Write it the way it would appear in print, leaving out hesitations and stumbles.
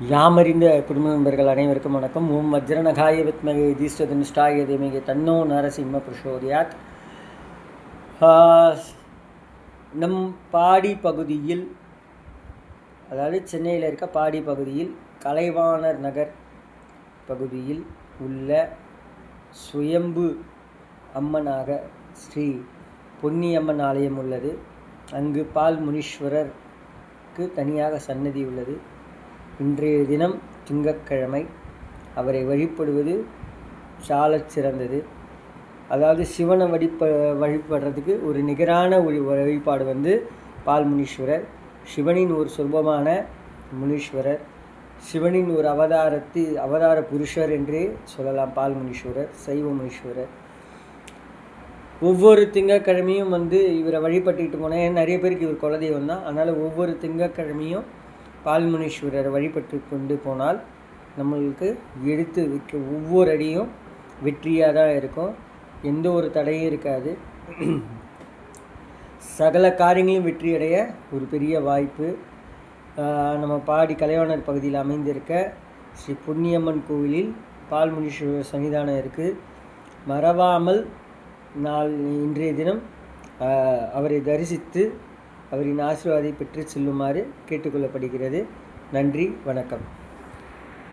யாமறிந்த குடும்ப நண்பர்கள் அனைவருக்கும் வணக்கம். ஓம் வஜ்ரநகாய வித்மகே தீஷ்டதனுஷ்டாய தேமிகே தன்னோ நரசிம்ம பிரசோதயாத். நம் பாடி பகுதியில், அதாவது சென்னையில் இருக்க பாடி பகுதியில் கலைவாணர் நகர் பகுதியில் உள்ள சுயம்பு அம்மனாக ஸ்ரீ பொன்னியம்மன் ஆலயம் உள்ளது. அங்கு பால் முனீஸ்வரருக்கு தனியாக சன்னதி உள்ளது. இன்றைய தினம் திங்கட்கிழமை. அவரை வழிபடுவது சாலச் சிறந்தது. அதாவது சிவனை வழிபடுறதுக்கு ஒரு நிகரான ஒரு வழிபாடு பால் முனீஸ்வரர். சிவனின் ஒரு சொர்பமான முனீஸ்வரர், சிவனின் ஒரு அவதார புருஷர் என்றே சொல்லலாம். பால் முனீஸ்வரர், சைவ முனீஸ்வரர். ஒவ்வொரு திங்கட்கிழமையும் இவரை வழிபட்டுக்கிட்டு போனேன். நிறைய பேருக்கு இவர் குலதெய்வம் தான். அதனால் ஒவ்வொரு திங்கட்கிழமையும் பால் முனீஸ்வரரை வழிபட்டு கொண்டு போனால் நம்மளுக்கு எடுத்து வைக்க ஒவ்வொரு அடியும் வெற்றியாக தான் இருக்கும். எந்த ஒரு தடையும் இருக்காது. சகல காரியங்களும் வெற்றியடைய ஒரு பெரிய வாய்ப்பு. நம்ம பாடி கலைவாணர் பகுதியில் அமைந்திருக்க ஸ்ரீ பொன்னியம்மன் கோவிலில் பால் முனீஸ்வரர் சன்னிதானம் இருக்குது. மறவாமல் இன்றைய தினம் அவரை தரிசித்து அவரின் ஆசீர்வாதத்தை பெற்று செல்லுமாறு கேட்டுக்கொள்ளப்படுகிறது. நன்றி, வணக்கம்.